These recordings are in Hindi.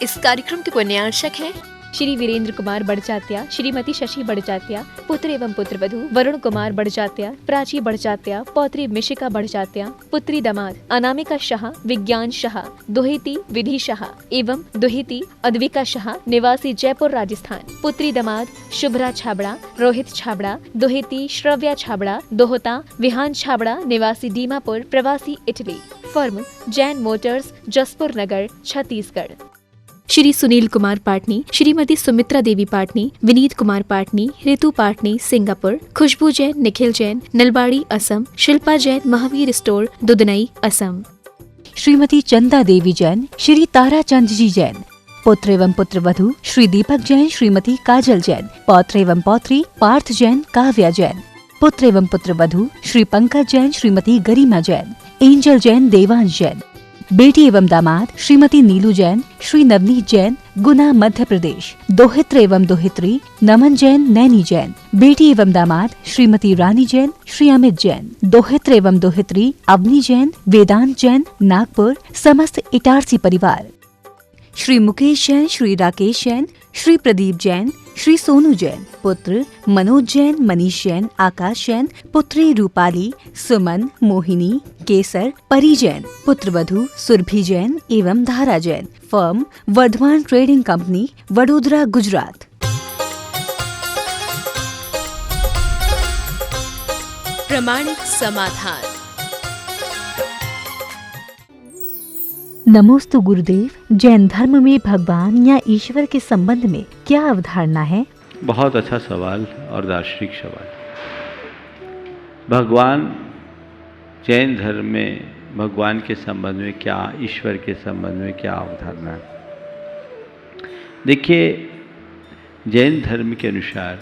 इस कार्यक्रम के उपन्यासक हैं श्री वीरेंद्र कुमार बड़चात्या, श्रीमती शशि बड़चात्या, पुत्र एवं पुत्र वधू वरुण कुमार बड़चात्या, प्राची बड़चात्या, पौत्री मिशिका बड़चात्या, पुत्री दामाद अनामिका शाह, विज्ञान शाह, दोहिती विधि शाह एवं दोहिती अद्विका शाह, निवासी जयपुर राजस्थान, पुत्री दामाद शुभ्रा छाबड़ा, रोहित छाबड़ा, दोहिती श्रव्या छाबड़ा, दोहता विहान छाबड़ा, निवासी दीमापुर, प्रवासी Italy. Firm Jain Motors, Jaspur Nagar, Chhattisgarh. Shri Sunil Kumar Patni, Shrimati Sumitra Devi Patni, Vineet Kumar Patni, Ritu Patni, Singapore, Khushboo Jain, Nikhil Jain, Nalbari, Assam, Shilpa Jain, Mahavir Store, Dudhnoi, Assam. Shrimati Chanda Devi Jain, Shri Tarachand जी जैन, पुत्र एवं पुत्र वधू श्री दीपक जैन, श्रीमती काजल जैन, पौत्र एवं पौत्री पार्थ जैन, काव्या जैन, पुत्र एवं पुत्र वधू श्री पंकज जैन, श्रीमती गरिमा जैन, एंजल जैन, देवांश जैन, बेटी एवं दामाद श्रीमती नीलू जैन, श्री नवनीत जैन, गुना, मध्य प्रदेश, दोहित्र एवं दोहित्री नमन जैन, नैनी जैन, बेटी एवं दामाद श्रीमती रानी जैन, श्री अमित जैन, दोहित्र एवं दोहित्री अवनी जैन, वेदांत जैन, नागपुर, समस्त इटारसी परिवार। श्री मुकेश जैन, श्री राकेश जैन, श्री प्रदीप जैन, श्री सोनू जैन, पुत्र मनोज जैन, मनीष जैन, आकाश जैन, पुत्री रूपाली, सुमन, मोहिनी, केसर, परी जैन, पुत्र वधू सुरभि जैन एवं Dhara Jain. Firm Vardhaman trading company, Vadodara, Gujarat. प्रमाणिक समाधान। नमोस्तु गुरुदेव, जैन धर्म में भगवान या ईश्वर के संबंध में क्या अवधारणा है? बहुत अच्छा सवाल और दार्शनिक सवाल। भगवान, जैन धर्म में भगवान के संबंध में क्या, ईश्वर के संबंध में क्या अवधारणा है? देखिए, जैन धर्म के अनुसार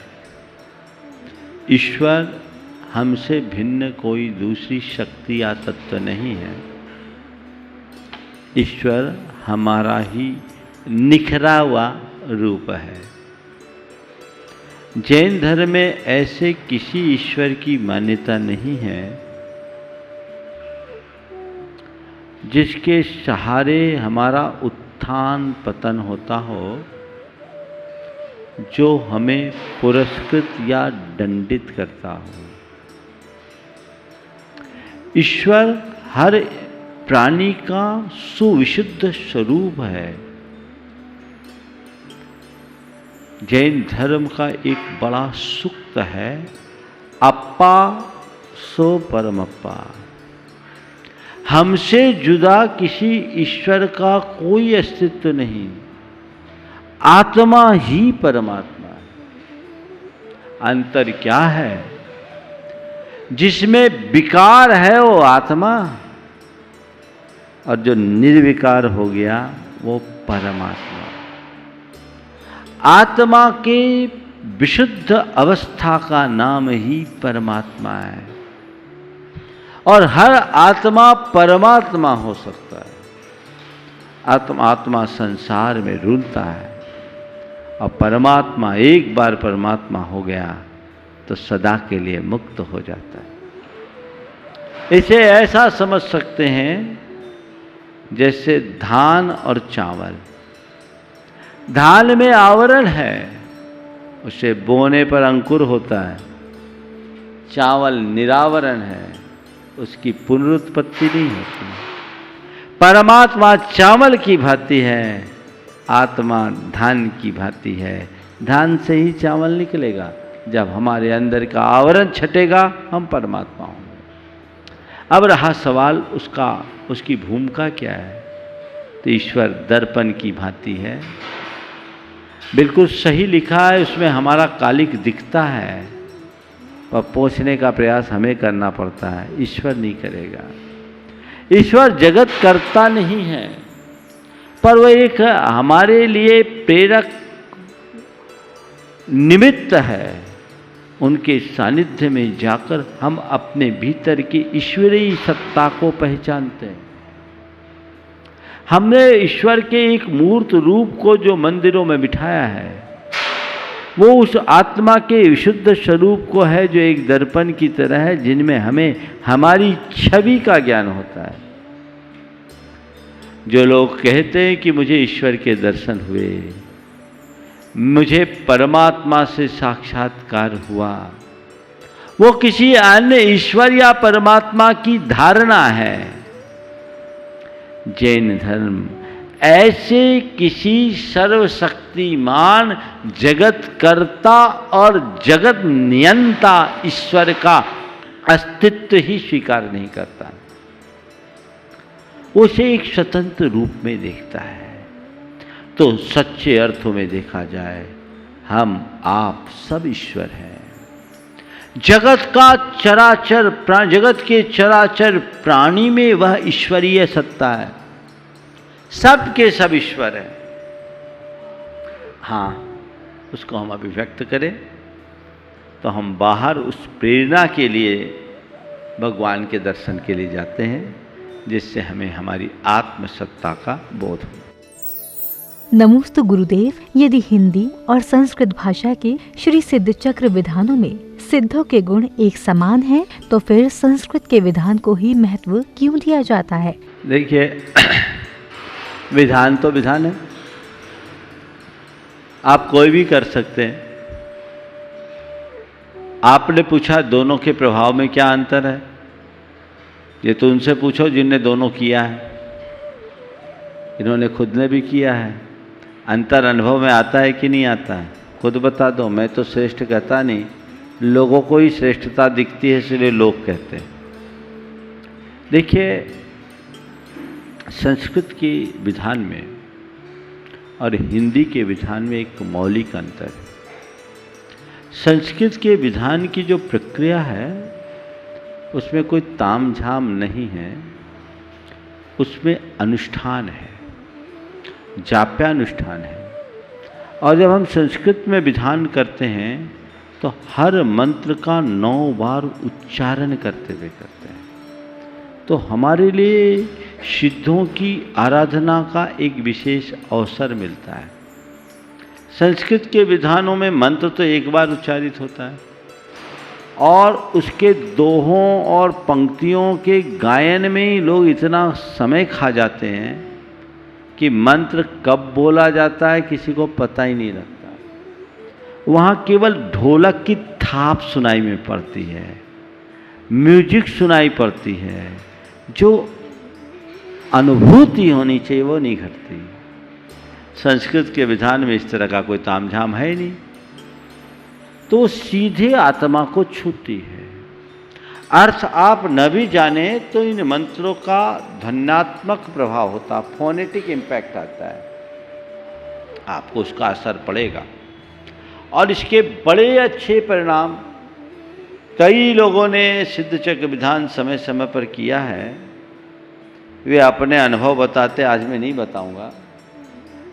ईश्वर हमसे भिन्न कोई दूसरी शक्ति या तत्व नहीं है। ईश्वर हमारा ही निखरा हुआ रूप है। जैन धर्म में ऐसे किसी ईश्वर की मान्यता नहीं है जिसके सहारे हमारा उत्थान पतन होता हो, जो हमें पुरस्कृत या दंडित करता हो। ईश्वर हर प्राणी का सुविशुद्ध स्वरूप है। जैन धर्म का एक बड़ा सूक्त है, अप्पा सो परमप्पा। हमसे जुदा किसी ईश्वर का कोई अस्तित्व नहीं, आत्मा ही परमात्मा है। अंतर क्या है? जिसमें विकार है वो आत्मा, और जो निर्विकार हो गया वो परमात्मा। आत्मा के विशुद्ध अवस्था का नाम ही परमात्मा है, और हर आत्मा परमात्मा हो सकता है। आत्मा संसार में रुलता है, और परमात्मा एक बार परमात्मा हो गया तो सदा के लिए मुक्त हो जाता है। इसे ऐसा समझ सकते हैं जैसे धान और चावल। धान में आवरण है, उसे बोने पर अंकुर होता है। चावल निरावरण है, उसकी पुनरुत्पत्ति नहीं होती। परमात्मा चावल की भांति है, आत्मा धान की भांति है। धान से ही चावल निकलेगा। जब हमारे अंदर का आवरण छटेगा, हम परमात्मा होंगे। अब रहा सवाल उसकी भूमिका क्या है? तो ईश्वर दर्पण की भांति है। बिल्कुल सही लिखा है, उसमें हमारा कालिक दिखता है, पर पोंछने का प्रयास हमें करना पड़ता है, ईश्वर नहीं करेगा। ईश्वर जगत करता नहीं है, पर वह एक हमारे लिए प्रेरक निमित्त है। उनके सानिध्य में जाकर हम अपने भीतर की ईश्वरीय सत्ता को पहचानते हैं। हमने ईश्वर के एक मूर्त रूप को जो मंदिरों में बिठाया है, वो उस आत्मा के विशुद्ध स्वरूप को है, जो एक दर्पण की तरह है, जिनमें हमें हमारी छवि का ज्ञान होता है। जो लोग कहते हैं कि मुझे ईश्वर के दर्शन हुए, मुझे परमात्मा से साक्षात्कार हुआ, वो किसी अन्य ईश्वर या परमात्मा की धारणा है। जैन धर्म ऐसे किसी सर्वशक्तिमान जगतकर्ता और जगत नियंता ईश्वर का अस्तित्व ही स्वीकार नहीं करता, उसे एक स्वतंत्र रूप में देखता है। तो सच्चे अर्थों में देखा जाए, हम आप सब ईश्वर हैं। जगत का चराचर जगत के चराचर प्राणी में वह ईश्वरीय सत्ता है, सब के सब ईश्वर है। हाँ, उसको हम अभिव्यक्त करें तो हम बाहर उस प्रेरणा के लिए भगवान के दर्शन के लिए जाते हैं, जिससे हमें हमारी आत्मसत्ता का बोध हो। नमोस्तु गुरुदेव। यदि हिंदी और संस्कृत भाषा के श्री सिद्ध चक्र विधानों में सिद्धों के गुण एक समान हैं, तो फिर संस्कृत के विधान को ही महत्व क्यों दिया जाता है? देखिए, विधान तो विधान है, आप कोई भी कर सकते हैं। आपने पूछा दोनों के प्रभाव में क्या अंतर है, ये तो उनसे पूछो जिनने दोनों किया है। इन्होंने खुद ने भी किया है। अंतर अनुभव में आता है कि नहीं आता है? खुद बता दो। मैं तो श्रेष्ठ कहता नहीं, लोगों को ही श्रेष्ठता दिखती है, इसलिए लोग कहते हैं। देखिए, संस्कृत के विधान में और हिंदी के विधान में एक मौलिक अंतर है। संस्कृत के विधान की जो प्रक्रिया है उसमें कोई तामझाम नहीं है, उसमें अनुष्ठान है, जाप्यानुष्ठान है। और जब हम संस्कृत में विधान करते हैं तो हर मंत्र का 9 बार उच्चारण करते हुए करते हैं। तो हमारे लिए सिद्धों की आराधना का एक विशेष अवसर मिलता है। संस्कृत के विधानों में मंत्र तो एक बार उच्चारित होता है और उसके दोहों और पंक्तियों के गायन में ही लोग इतना समय खा जाते हैं कि मंत्र कब बोला जाता है किसी को पता ही नहीं लगता। वहाँ केवल ढोलक की थाप सुनाई में पड़ती है, म्यूजिक सुनाई पड़ती है, जो अनुभूति होनी चाहिए वो नहीं घटती। संस्कृत के विधान में इस तरह का कोई तामझाम है ही नहीं, तो सीधे आत्मा को छूती है। अर्थ आप न भी जाने तो इन मंत्रों का ध्वन्यात्मक प्रभाव होता, फोनेटिक इम्पैक्ट आता है, आपको उसका असर पड़ेगा। और इसके बड़े अच्छे परिणाम कई लोगों ने सिद्ध चक्र विधान समय समय पर किया है। वे अपने अनुभव बताते, आज मैं नहीं बताऊंगा,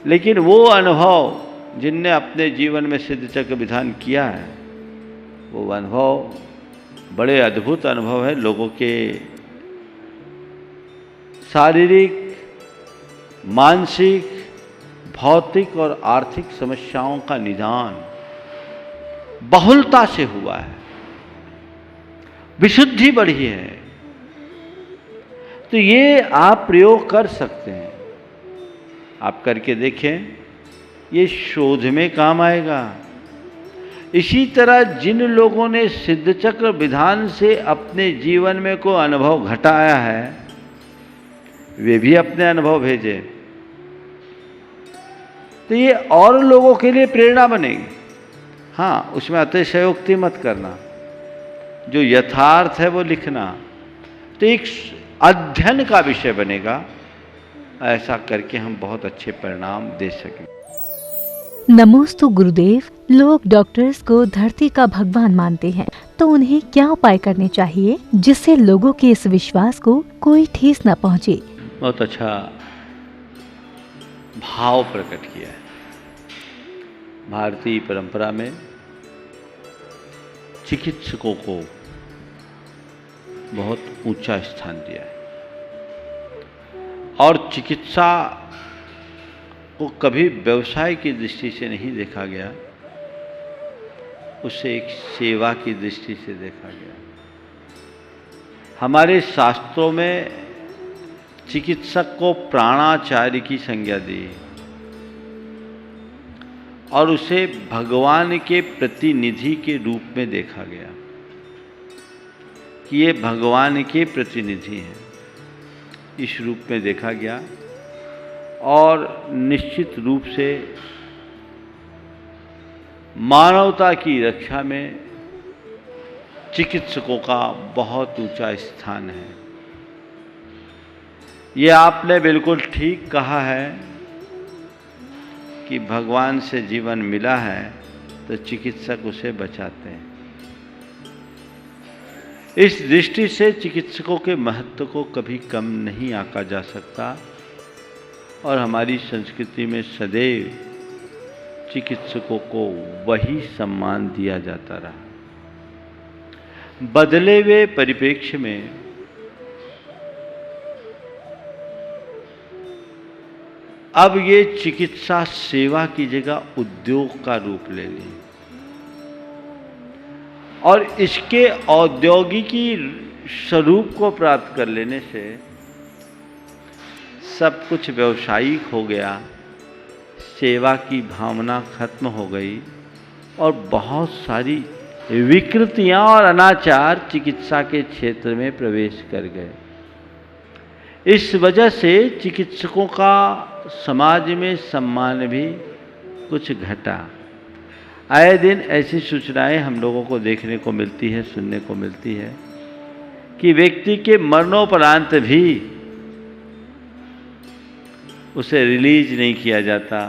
लेकिन वो अनुभव जिनने अपने जीवन में सिद्ध चक्र विधान किया है, वो अनुभव बड़े अद्भुत अनुभव है। लोगों के शारीरिक, मानसिक, भौतिक और आर्थिक समस्याओं का निदान बहुलता से हुआ है, विशुद्धि बढ़ी है। तो ये आप प्रयोग कर सकते हैं, आप करके देखें, ये शोध में काम आएगा। इसी तरह जिन लोगों ने सिद्ध चक्र विधान से अपने जीवन में कोई अनुभव घटाया है, वे भी अपने अनुभव भेजें, तो ये और लोगों के लिए प्रेरणा बनेगी। हाँ, उसमें अतिशयोक्ति मत करना, जो यथार्थ है वो लिखना, तो एक अध्ययन का विषय बनेगा। ऐसा करके हम बहुत अच्छे परिणाम दे सकें। नमोस्तु गुरुदेव। लोग डॉक्टर्स को धरती का भगवान मानते हैं, तो उन्हें क्या उपाय करने चाहिए जिससे लोगों के इस विश्वास को कोई ठेस न पहुंचे? बहुत अच्छा भाव प्रकट किया है। भारतीय परंपरा में चिकित्सकों को बहुत ऊंचा स्थान दिया है और चिकित्सा को कभी व्यवसाय की दृष्टि से नहीं देखा गया, उसे एक सेवा की दृष्टि से देखा गया। हमारे शास्त्रों में चिकित्सक को प्राणाचार्य की संज्ञा दी और उसे भगवान के प्रतिनिधि के रूप में देखा गया कि ये भगवान के प्रतिनिधि हैं, इस रूप में देखा गया। और निश्चित रूप से मानवता की रक्षा में चिकित्सकों का बहुत ऊंचा स्थान है। ये आपने बिल्कुल ठीक कहा है कि भगवान से जीवन मिला है तो चिकित्सक उसे बचाते हैं। इस दृष्टि से चिकित्सकों के महत्व को कभी कम नहीं आंका जा सकता और हमारी संस्कृति में सदैव चिकित्सकों को वही सम्मान दिया जाता रहा। बदले हुए परिप्रेक्ष्य में अब ये चिकित्सा सेवा की जगह उद्योग का रूप ले ली और इसके औद्योगिकी स्वरूप को प्राप्त कर लेने से सब कुछ व्यावसायिक हो गया, सेवा की भावना खत्म हो गई और बहुत सारी विकृतियां और अनाचार चिकित्सा के क्षेत्र में प्रवेश कर गए। इस वजह से चिकित्सकों का समाज में सम्मान भी कुछ घटा। आए दिन ऐसी सूचनाएं हम लोगों को देखने को मिलती है, सुनने को मिलती है कि व्यक्ति के मरणोपरांत भी उसे रिलीज नहीं किया जाता,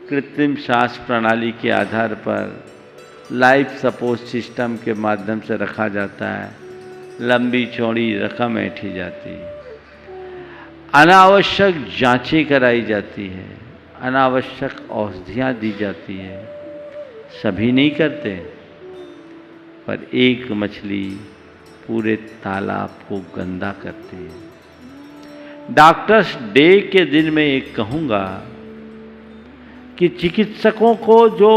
कृत्रिम सांस प्रणाली के आधार पर लाइफ सपोर्ट सिस्टम के माध्यम से रखा जाता है, लंबी चौड़ी रकम ऐंठी जाती है, अनावश्यक जांचें कराई जाती है, अनावश्यक औषधियाँ दी जाती है। सभी नहीं करते, पर एक मछली पूरे तालाब को गंदा करती है। डॉक्टर्स डे के दिन मैं एक कहूँगा कि चिकित्सकों को जो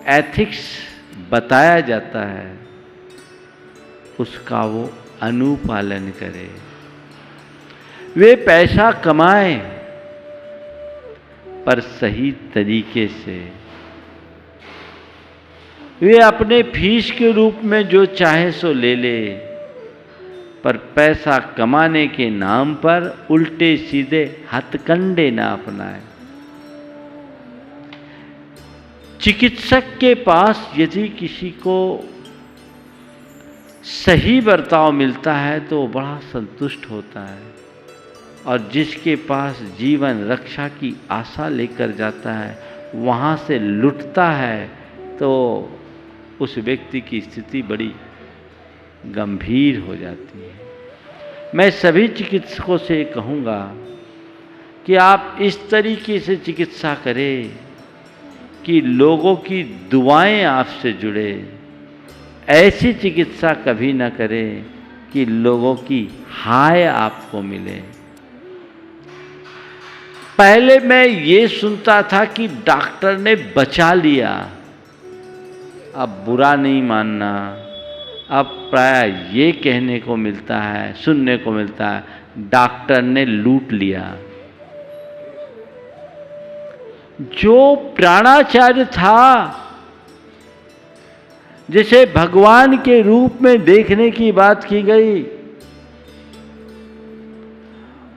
एथिक्स बताया जाता है उसका वो अनुपालन करे। वे पैसा कमाएं पर सही तरीके से। वे अपने फीस के रूप में जो चाहे सो ले ले, पर पैसा कमाने के नाम पर उल्टे सीधे हथकंडे ना अपनाए। चिकित्सक के पास यदि किसी को सही बर्ताव मिलता है तो बड़ा संतुष्ट होता है, और जिसके पास जीवन रक्षा की आशा लेकर जाता है वहाँ से लुटता है तो उस व्यक्ति की स्थिति बड़ी गंभीर हो जाती है। मैं सभी चिकित्सकों से कहूँगा कि आप इस तरीके से चिकित्सा करें कि लोगों की दुआएं आपसे जुड़े। ऐसी चिकित्सा कभी न करें कि लोगों की हाय आपको मिले। पहले मैं ये सुनता था कि डॉक्टर ने बचा लिया, अब बुरा नहीं मानना। अब प्राय ये कहने को मिलता है, सुनने को मिलता है, डॉक्टर ने लूट लिया। जो प्राणाचार्य था, जिसे भगवान के रूप में देखने की बात की गई,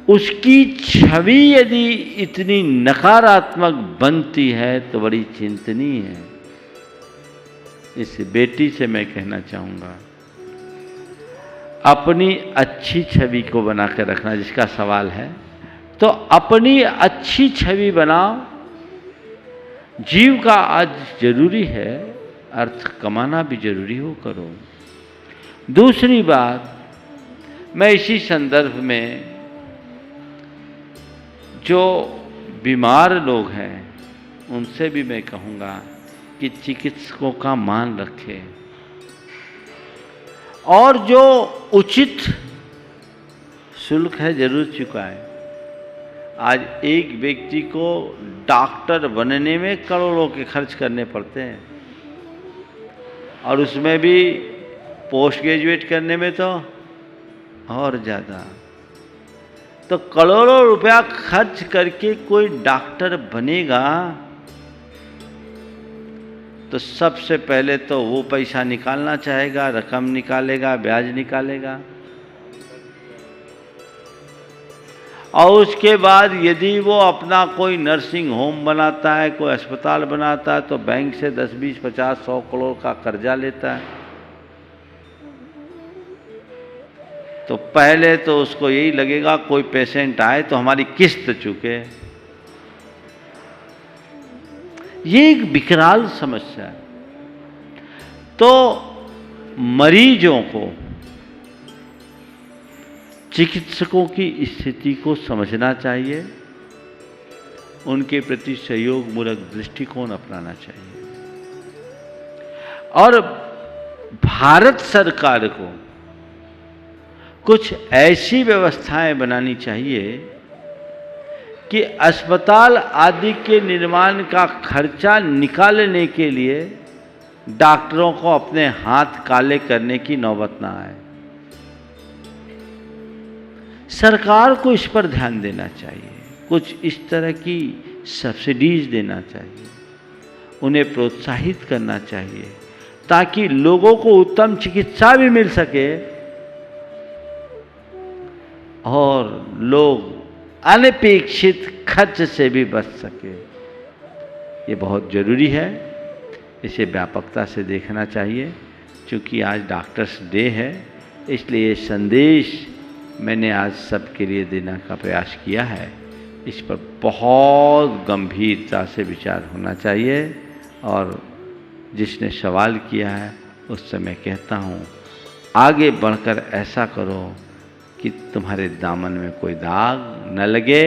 उसकी छवि यदि इतनी नकारात्मक बनती है तो बड़ी चिंतनीय है। इस बेटी से मैं कहना चाहूँगा, अपनी अच्छी छवि को बनाकर रखना। जिसका सवाल है तो अपनी अच्छी छवि बनाओ। जीव का आज जरूरी है, अर्थ कमाना भी जरूरी हो करो। दूसरी बात, मैं इसी संदर्भ में जो बीमार लोग हैं उनसे भी मैं कहूँगा कि चिकित्सकों का मान रखें और जो उचित शुल्क है जरूर चुकाएं। आज एक व्यक्ति को डॉक्टर बनने में करोड़ों के खर्च करने पड़ते हैं, और उसमें भी पोस्ट ग्रेजुएट करने में तो और ज़्यादा। तो करोड़ों रुपया खर्च करके कोई डॉक्टर बनेगा तो सबसे पहले तो वो पैसा निकालना चाहेगा, रकम निकालेगा, ब्याज निकालेगा, और उसके बाद यदि वो अपना कोई नर्सिंग होम बनाता है, कोई अस्पताल बनाता है, तो बैंक से 10, 20, 50, 100 करोड़ का कर्जा लेता है। तो पहले तो उसको यही लगेगा कोई पेशेंट आए तो हमारी किस्त चुके। ये एक विकराल समस्या है। तो मरीजों को चिकित्सकों की स्थिति को समझना चाहिए, उनके प्रति सहयोगमूलक दृष्टिकोण अपनाना चाहिए, और भारत सरकार को कुछ ऐसी व्यवस्थाएं बनानी चाहिए कि अस्पताल आदि के निर्माण का खर्चा निकालने के लिए डॉक्टरों को अपने हाथ काले करने की नौबत ना आए। सरकार को इस पर ध्यान देना चाहिए, कुछ इस तरह की सब्सिडीज देना चाहिए, उन्हें प्रोत्साहित करना चाहिए ताकि लोगों को उत्तम चिकित्सा भी मिल सके और लोग अनपेक्षित खर्च से भी बच सके। ये बहुत ज़रूरी है, इसे व्यापकता से देखना चाहिए। क्योंकि आज डॉक्टर्स डे है, इसलिए ये संदेश मैंने आज सबके लिए देने का प्रयास किया है। इस पर बहुत गंभीरता से विचार होना चाहिए, और जिसने सवाल किया है उससे मैं कहता हूँ आगे बढ़कर ऐसा करो कि तुम्हारे दामन में कोई दाग न लगे।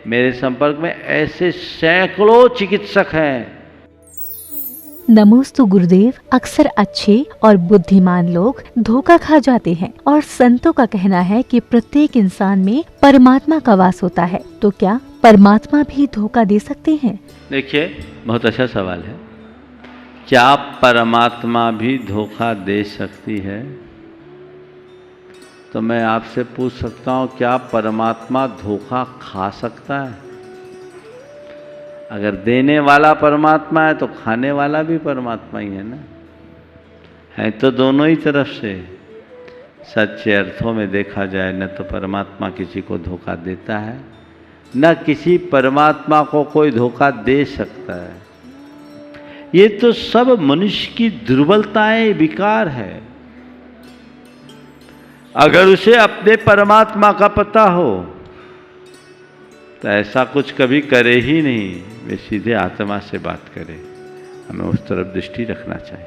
मेरे संपर्क में ऐसे सैकड़ों चिकित्सक हैं। नमोस्तु गुरुदेव। अक्सर अच्छे और बुद्धिमान लोग धोखा खा जाते हैं, और संतों का कहना है कि प्रत्येक इंसान में परमात्मा का वास होता है, तो क्या परमात्मा भी धोखा दे सकते हैं? देखिए, बहुत अच्छा सवाल है। क्या परमात्मा भी धोखा दे सकती है? तो मैं आपसे पूछ सकता हूँ, क्या परमात्मा धोखा खा सकता है? अगर देने वाला परमात्मा है तो खाने वाला भी परमात्मा ही है ना। है तो दोनों ही तरफ से। सच्चे अर्थों में देखा जाए, न तो परमात्मा किसी को धोखा देता है, न किसी परमात्मा को कोई धोखा दे सकता है। ये तो सब मनुष्य की दुर्बलताएं, विकार है। अगर उसे अपने परमात्मा का पता हो तो ऐसा कुछ कभी करे ही नहीं, वे सीधे आत्मा से बात करे। हमें उस तरफ दृष्टि रखना चाहिए।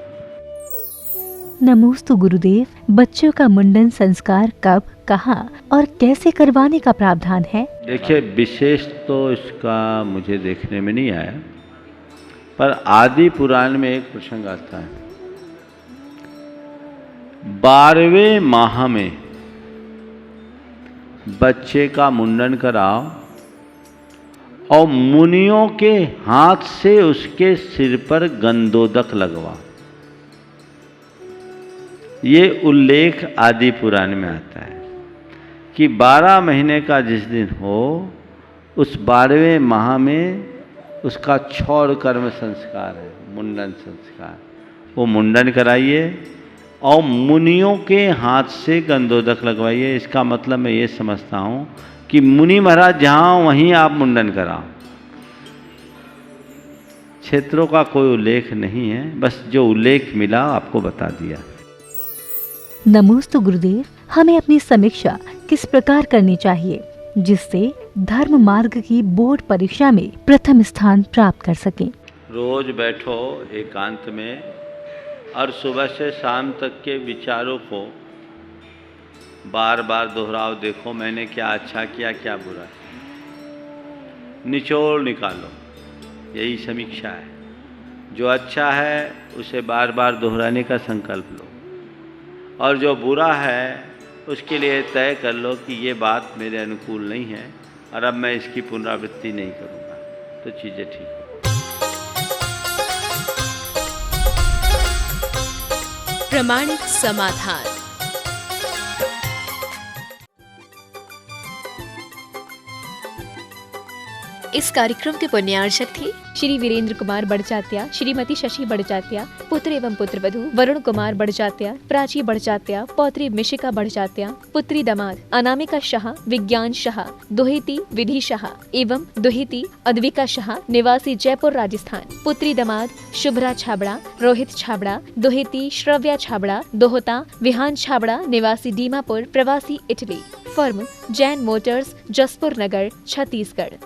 नमोस्तु गुरुदेव। बच्चों का मुंडन संस्कार कब, कहाँ और कैसे करवाने का प्रावधान है? देखिए, विशेष तो इसका मुझे देखने में नहीं आया, पर आदि पुराण में एक प्रसंग आता है। 12वें माह में बच्चे का मुंडन कराओ और मुनियों के हाथ से उसके सिर पर गंधोदक लगवाओ। ये उल्लेख आदि पुराण में आता है कि 12 महीने का जिस दिन हो, उस 12वें माह में उसका क्षौर कर्म संस्कार है, मुंडन संस्कार। वो मुंडन कराइए और मुनियों के हाथ से गंधोदक लगवाइए। इसका मतलब मैं ये समझता हूँ कि मुनि महाराज जहाँ वहीं आप मुंडन कराओ। क्षेत्रों का कोई उल्लेख नहीं है, बस जो उल्लेख मिला आपको बता दिया। नमोस्तु गुरुदेव। हमें अपनी समीक्षा किस प्रकार करनी चाहिए जिससे धर्म मार्ग की बोर्ड परीक्षा में प्रथम स्थान प्राप्त कर सकें? रोज बैठो एकांत में और सुबह से शाम तक के विचारों को बार बार दोहराओ। देखो मैंने क्या अच्छा किया, क्या बुरा, निचोड़ निकालो। यही समीक्षा है। जो अच्छा है उसे बार बार दोहराने का संकल्प लो, और जो बुरा है उसके लिए तय कर लो कि ये बात मेरे अनुकूल नहीं है और अब मैं इसकी पुनरावृत्ति नहीं करूँगा, तो चीज़ें ठीक हो। प्रमाणिक समाधान। इस कार्यक्रम के पुण्यार्चक थे श्री वीरेंद्र कुमार बड़चात्या, श्रीमती शशि बड़चात्या, पुत्र एवं पुत्रवधू वरुण कुमार बड़चात्या, प्राची बड़चात्या, पौत्री मिशिका बड़चात्या, पुत्री दामाद अनामिका शाह, विज्ञान शाह, दुहेती विधि शाह एवं दुहेती अद्विका शाह, निवासी जयपुर राजस्थान, पुत्री दामाद शुभ्रा छाबड़ा, रोहित छाबड़ा, दुहेती श्रव्या छाबड़ा, दोहता विहान छाबड़ा, निवासी दीमापुर, प्रवासी Italy, firm Jain Motors, Jaspur Nagar, Chhattisgarh.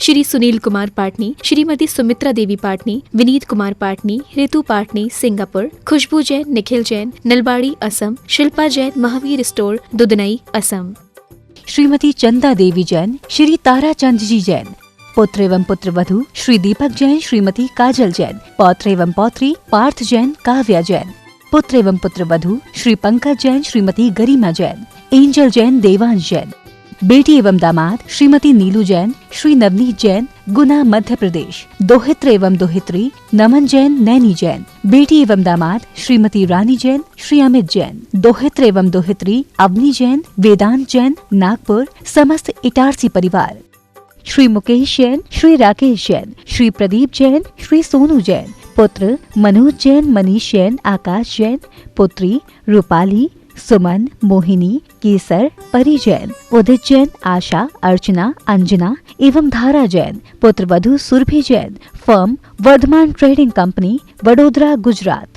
Shri Sunil Kumar Patni, Shrimati Sumitra Devi Patni, Vineet Kumar Patni, Ritu Patni, Singapore, Khushboo Jain, Nikhil Jain, Nalbari, Assam, Shilpa Jain, Mahavir Store, Dudhnoi, Assam. Shrimati Chanda Devi Jain, Shri Tarachand जी जैन। पुत्र एवं पुत्रवधू श्री दीपक जैन, श्रीमती काजल जैन। पौत्र एवं पौत्री पार्थ जैन, काव्या जैन। पुत्र एवं पुत्रवधू श्री पंकज जैन, श्रीमती गरिमा जैन। एंजल जैन, देवांश जैन। बेटी एवं दामाद श्रीमती नीलू जैन, श्री नवनीत जैन, गुना, मध्य प्रदेश। दोहित्र एवं दोहित्री नमन जैन, नैनी जैन। बेटी एवं दामाद श्रीमती रानी जैन, श्री अमित जैन। दोहित्र एवं दोहित्री अवनी जैन, वेदांत जैन, नागपुर। समस्त इटारसी परिवार। श्री मुकेश जैन, श्री राकेश जैन, श्री प्रदीप जैन, श्री सोनू जैन। पुत्र मनोज जैन, मनीष जैन, आकाश जैन। पुत्री रूपाली, सुमन, मोहिनी, केसर, परी जैन। उदित जैन, आशा, अर्चना, अंजना एवं धारा जैन। पुत्र वधू Surabhi Jain. Firm Vardhaman trading company, Vadodara, Gujarat.